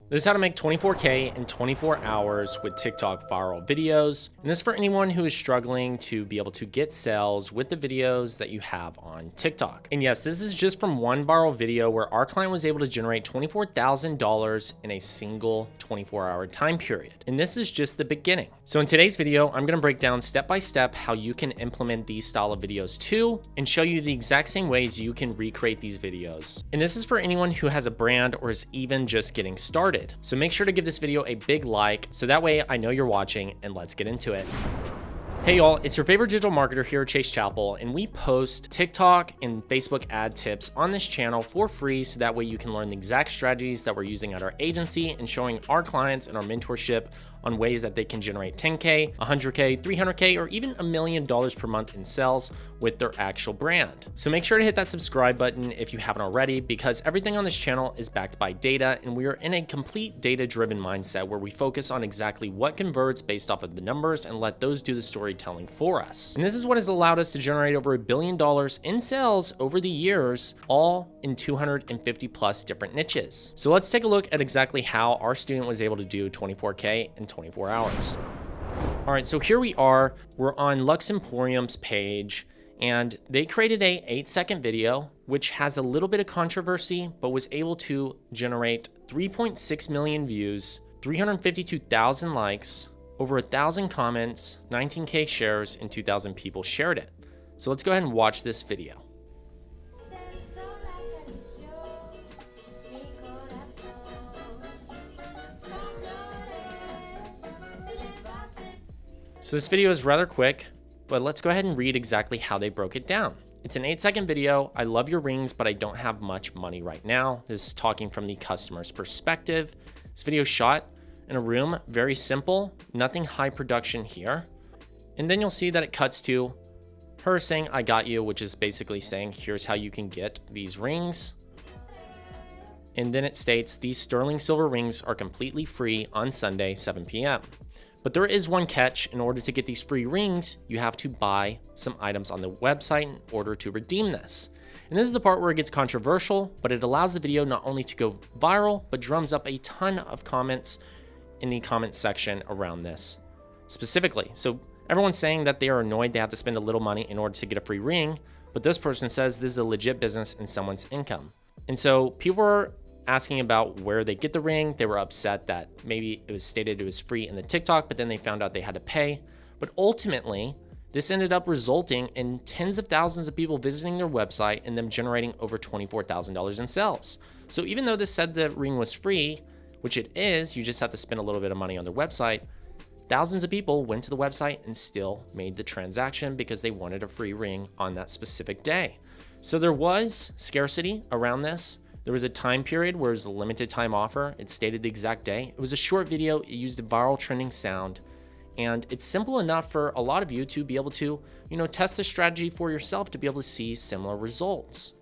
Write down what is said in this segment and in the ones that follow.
This is how to make 24K in 24 hours with TikTok viral videos. And this is for anyone who is struggling to be able to get sales with the videos that you have on TikTok. And yes, this is just from one viral video where our client was able to generate $24,000 in a single 24-hour time period. And this is just the beginning. So in today's video, I'm gonna break down step by step how you can implement these style of videos too, and show you the exact same ways you can recreate these videos. And this is for anyone who has a brand or is even just getting started. So make sure to give this video a big like so that way I know you're watching, and let's get into it. Hey y'all, it's your favorite digital marketer here at Chappell, and we post TikTok and Facebook ad tips on this channel for free so that way you can learn the exact strategies that we're using at our agency and showing our clients in our mentorship on ways that they can generate 10K, 100K, 300K, or even $1 million per month in sales with their actual brand. So make sure to hit that subscribe button if you haven't already, because everything on this channel is backed by data, and we are in a complete data-driven mindset where we focus on exactly what converts based off of the numbers and let those do the storytelling for us. And this is what has allowed us to generate over $1 billion in sales over the years, all in 250 plus different niches. So let's take a look at exactly how our student was able to do 24K in 24 hours. All right, so here we are. We're on Lux Emporium's page, and they created a 8-second video, which has a little bit of controversy, but was able to generate 3.6 million views, 352,000 likes, over 1,000 comments, 19K shares, and 2,000 people shared it. So let's go ahead and watch this video. So this video is rather quick, but let's go ahead and read exactly how they broke it down. It's an 8-second video. I love your rings, but I don't have much money right now. This is talking from the customer's perspective. This video shot in a room, very simple, nothing high production here. And then you'll see that it cuts to her saying, "I got you," which is basically saying, here's how you can get these rings. And then it states, these sterling silver rings are completely free on Sunday, 7 p.m. But there is one catch. In order to get these free rings, you have to buy some items on the website in order to redeem this. And this is the part where it gets controversial, but it allows the video not only to go viral, but drums up a ton of comments in the comment section around this specifically. So everyone's saying that they are annoyed they have to spend a little money in order to get a free ring, but this person says this is a legit business and someone's income. And so people are asking about where they get the ring. They were upset that maybe it was stated it was free in the TikTok, but then they found out they had to pay. But ultimately, this ended up resulting in tens of thousands of people visiting their website and them generating over $24,000 in sales. So even though this said the ring was free, which it is, you just have to spend a little bit of money on their website, thousands of people went to the website and still made the transaction because they wanted a free ring on that specific day. So there was scarcity around this. There was a time period where it was a limited time offer. It stated the exact day. It was a short video. It used a viral trending sound. And it's simple enough for a lot of you to be able to, test the strategy for yourself to be able to see similar results.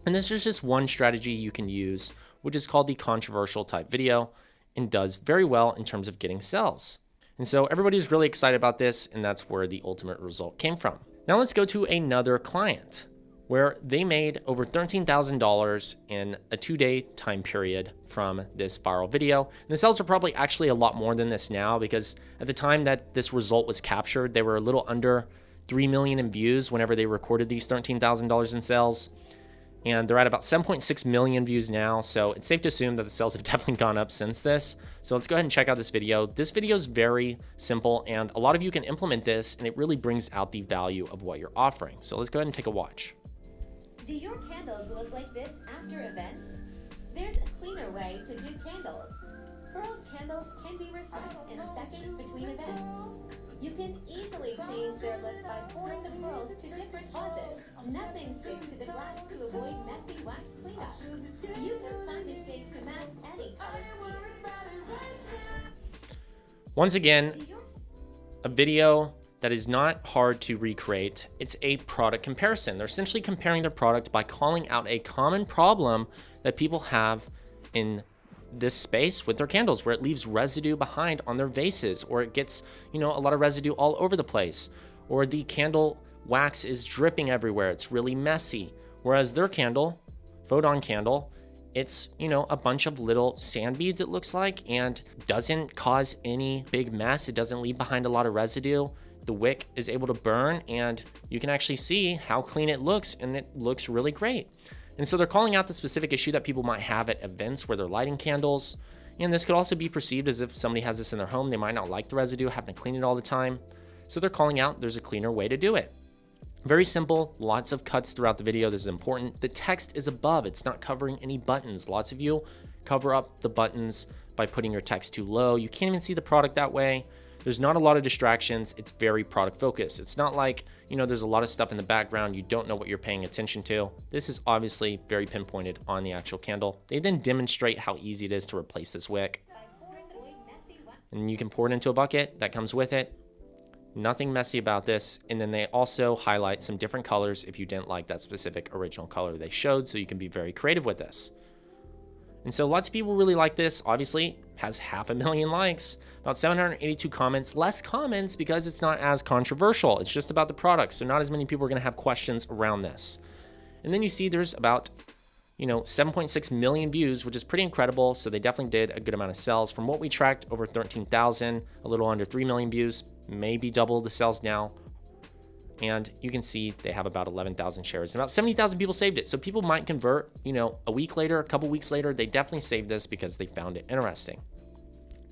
And this is just one strategy you can use, which is called the controversial type video, and does very well in terms of getting sales. And so everybody's really excited about this, and that's where the ultimate result came from. Now let's go to another client where they made over $13,000 in a 2-day time period from this viral video. And the sales are probably actually a lot more than this now, because at the time that this result was captured, they were a little under 3 million in views whenever they recorded these $13,000 in sales. And they're at about 7.6 million views now. So it's safe to assume that the sales have definitely gone up since this. So let's go ahead and check out this video. This video is very simple, and a lot of you can implement this, and it really brings out the value of what you're offering. So let's go ahead and take a watch. Do your candles look like this after events? There's a cleaner way to do candles. Pearled candles can be refreshed in seconds between events. You can easily change their look by pouring the pearls to different causes. Nothing sticks to the glass to avoid messy wax cleanup. You can find the shades to match any color scheme. Once again, a video that is not hard to recreate. It's a product comparison. They're essentially comparing their product by calling out a common problem that people have in this space with their candles, where it leaves residue behind on their vases, or it gets, a lot of residue all over the place, or the candle wax is dripping everywhere. It's really messy. Whereas their candle, photon candle, It's, you know, a bunch of little sand beads, it looks like, and doesn't cause any big mess. It doesn't leave behind a lot of residue. The wick is able to burn, and you can actually see how clean it looks, and it looks really great. And so they're calling out the specific issue that people might have at events where they're lighting candles. And this could also be perceived as if somebody has this in their home, they might not like the residue, having to clean it all the time. So they're calling out there's a cleaner way to do it. Very simple, lots of cuts throughout the video. This is important. The text is above, it's not covering any buttons. Lots of you cover up the buttons by putting your text too low. You can't even see the product that way. There's not a lot of distractions. It's very product focused. It's not like, you know, there's a lot of stuff in the background. You don't know what you're paying attention to. This is obviously very pinpointed on the actual candle. They then demonstrate how easy it is to replace this wick. And you can pour it into a bucket that comes with it. Nothing messy about this. And then they also highlight some different colors if you didn't like that specific original color they showed, so you can be very creative with this. And so lots of people really like this. Obviously, has 500,000 likes, about 782 comments, less comments because it's not as controversial. It's just about the product, so not as many people are going to have questions around this. And then you see there's about, you know, 7.6 million views, which is pretty incredible. So they definitely did a good amount of sales. From what we tracked, over 13,000, a little under 3 million views, maybe double the sales now. And you can see they have about 11,000 shares and about 70,000 people saved it. So people might convert, you know, a week later, a couple weeks later. They definitely saved this because they found it interesting.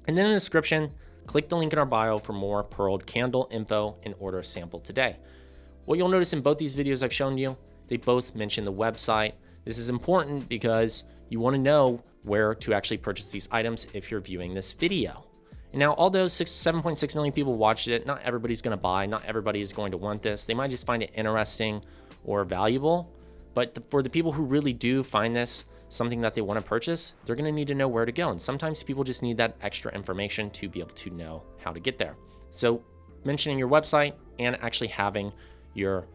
And then in the description, click the link in our bio for more pearled candle info and order a sample today. What you'll notice in both these videos I've shown you, they both mention the website. This is important because you want to know where to actually purchase these items if you're viewing this video. And now, although 7.6 million people watched it, not everybody's going to buy, not everybody is going to want this. They might just find it interesting or valuable. But for the people who really do find this something that they want to purchase, they're going to need to know where to go. And sometimes people just need that extra information to be able to know how to get there. So mentioning your website and actually having your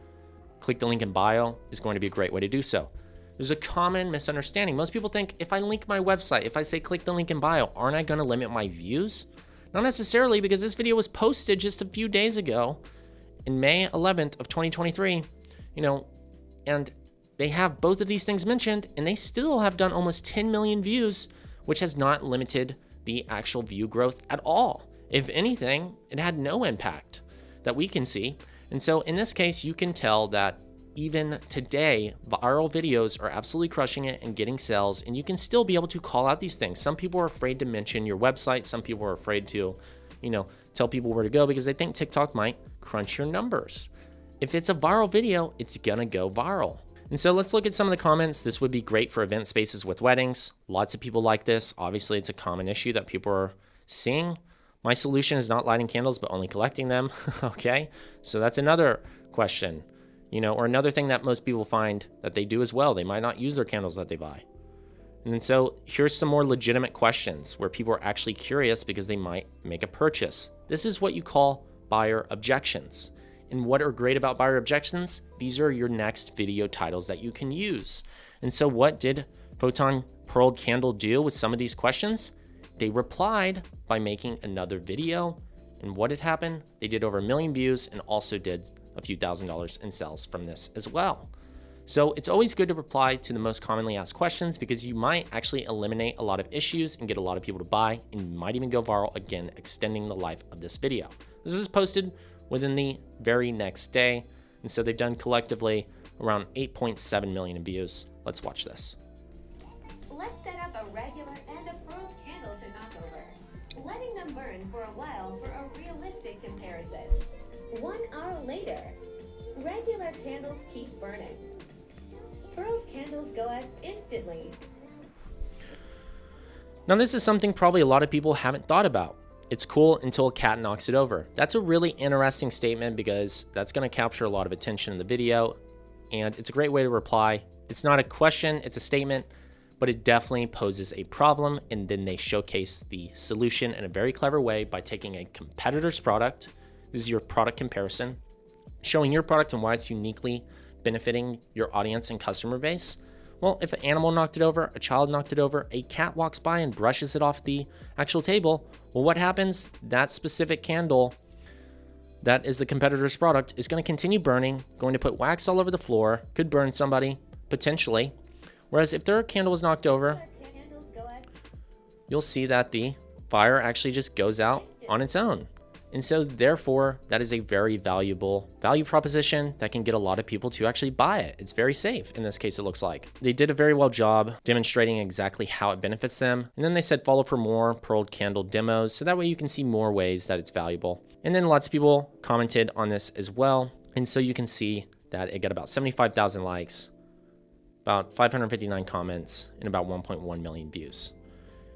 click the link in bio is going to be a great way to do so. There's a common misunderstanding. Most people think if I link my website, if I say click the link in bio, aren't I going to limit my views? Not necessarily, because this video was posted just a few days ago in May 11th of 2023, you know, and they have both of these things mentioned, and they still have done almost 10 million views, which has not limited the actual view growth at all. If anything, it had no impact that we can see. And so in this case, you can tell that even today, viral videos are absolutely crushing it and getting sales, and you can still be able to call out these things. Some people are afraid to mention your website. Some people are afraid to, you know, tell people where to go because they think TikTok might crunch your numbers. If it's a viral video, it's gonna go viral. And so let's look at some of the comments. This would be great for event spaces with weddings. Lots of people like this. Obviously, it's a common issue that people are seeing. My solution is not lighting candles, but only collecting them. Okay, so that's another question. You know, or another thing that most people find that they do as well. They might not use their candles that they buy. And then so here's some more legitimate questions where people are actually curious because they might make a purchase. This is what you call buyer objections. And what are great about buyer objections? These are your next video titles that you can use. And so what did Photon Pearled Candle do with some of these questions? They replied by making another video. And what had happened? They did over 1 million views and also did a few $1,000s in sales from this as well. So it's always good to reply to the most commonly asked questions because you might actually eliminate a lot of issues and get a lot of people to buy, and you might even go viral, again, extending the life of this video. This was posted within the very next day, and so they've done collectively around 8.7 million in views. Let's watch this. Let's set up a regular and a pearled candle to knock over, letting them burn for a while for a realistic comparison. 1 hour later, regular candles keep burning. Pearled candles go out instantly. Now this is something probably a lot of people haven't thought about. It's cool until a cat knocks it over. That's a really interesting statement because that's going to capture a lot of attention in the video, and it's a great way to reply. It's not a question, it's a statement, but it definitely poses a problem, and then they showcase the solution in a very clever way by taking a competitor's product. This is your product comparison, showing your product and why it's uniquely benefiting your audience and customer base. Well, if an animal knocked it over, a child knocked it over, a cat walks by and brushes it off the actual table, well, what happens? That specific candle that is the competitor's product is going to continue burning, going to put wax all over the floor, could burn somebody, potentially. Whereas if their candle is knocked over, Candles go at you'll see that the fire actually just goes out on its own. And so therefore, that is a very valuable value proposition that can get a lot of people to actually buy it. It's very safe. In this case, it looks like they did a very well job demonstrating exactly how it benefits them. And then they said, follow for more pearled candle demos. So that way you can see more ways that it's valuable. And then lots of people commented on this as well. And so you can see that it got about 75,000 likes, about 559 comments, and about 1.1 million views.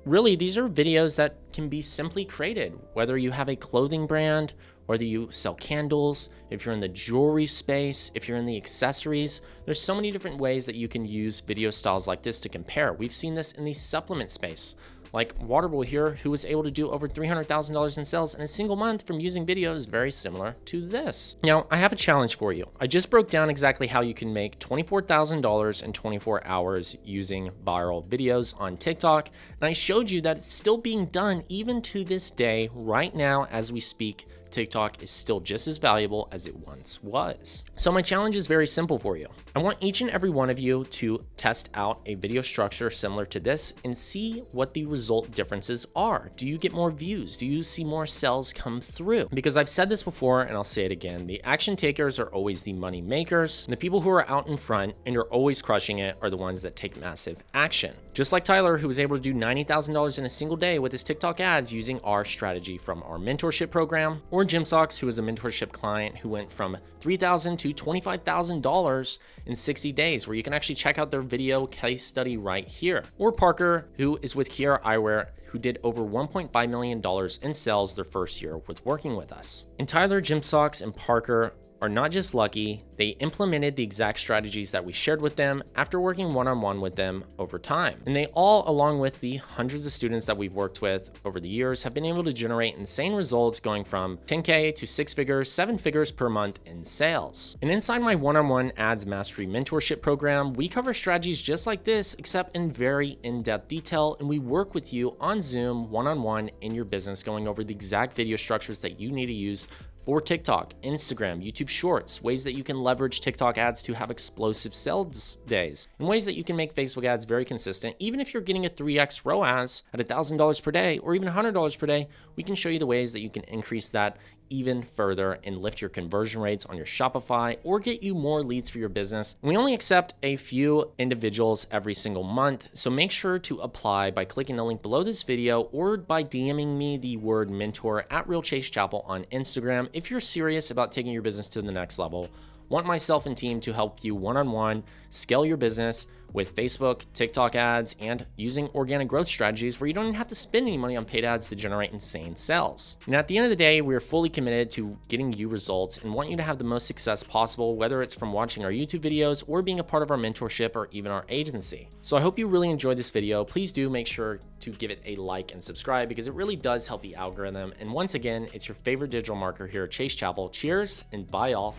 Really, these are videos that can be simply created, whether you have a clothing brand, whether you sell candles, if you're in the jewelry space, if you're in the accessories. There's so many different ways that you can use video styles like this to compare. We've seen this in the supplement space, like Waterboy here, who was able to do over $300,000 in sales in a single month from using videos very similar to this. Now, I have a challenge for you. I just broke down exactly how you can make $24,000 in 24 hours using viral videos on TikTok, and I showed you that it's still being done even to this day. Right now, as we speak, TikTok is still just as valuable as it once was. So my challenge is very simple for you. I want each and every one of you to test out a video structure similar to this and see what the result differences are. Do you get more views? Do you see more sales come through? Because I've said this before and I'll say it again, the action takers are always the money makers. And the people who are out in front and are always crushing it are the ones that take massive action. Just like Tyler, who was able to do $90,000 in a single day with his TikTok ads using our strategy from our mentorship program, or Jim Socks, who is a mentorship client who went from $3,000 to $25,000 in 60 days, where you can actually check out their video case study right here. Or Parker, who is with Kiara Eyewear, who did over $1.5 million in sales their first year with working with us. And Tyler, Jim Socks, and Parker are not just lucky, they implemented the exact strategies that we shared with them after working one-on-one with them over time. And they all, along with the hundreds of students that we've worked with over the years, have been able to generate insane results going from 10K to 6 figures, 7 figures per month in sales. And inside my one-on-one ads mastery mentorship program, we cover strategies just like this, except in very in-depth detail. And we work with you on Zoom one-on-one in your business, going over the exact video structures that you need to use for TikTok, Instagram, YouTube Shorts, ways that you can leverage TikTok ads to have explosive sales days, and ways that you can make Facebook ads very consistent. Even if you're getting a 3x ROAS at $1,000 per day or even $100 per day, we can show you the ways that you can increase that even further and lift your conversion rates on your Shopify or get you more leads for your business. We only accept a few individuals every single month, so make sure to apply by clicking the link below this video or by DMing me the word mentor at Real Chase Chappell on Instagram if you're serious about taking your business to the next level. Want myself and team to help you one-on-one scale your business with Facebook, TikTok ads, and using organic growth strategies where you don't even have to spend any money on paid ads to generate insane sales. And at the end of the day, we're fully committed to getting you results and want you to have the most success possible, whether it's from watching our YouTube videos or being a part of our mentorship or even our agency. So I hope you really enjoyed this video. Please do make sure to give it a like and subscribe because it really does help the algorithm. And once again, it's your favorite digital marketer here at Chase Chappell. Cheers and bye all.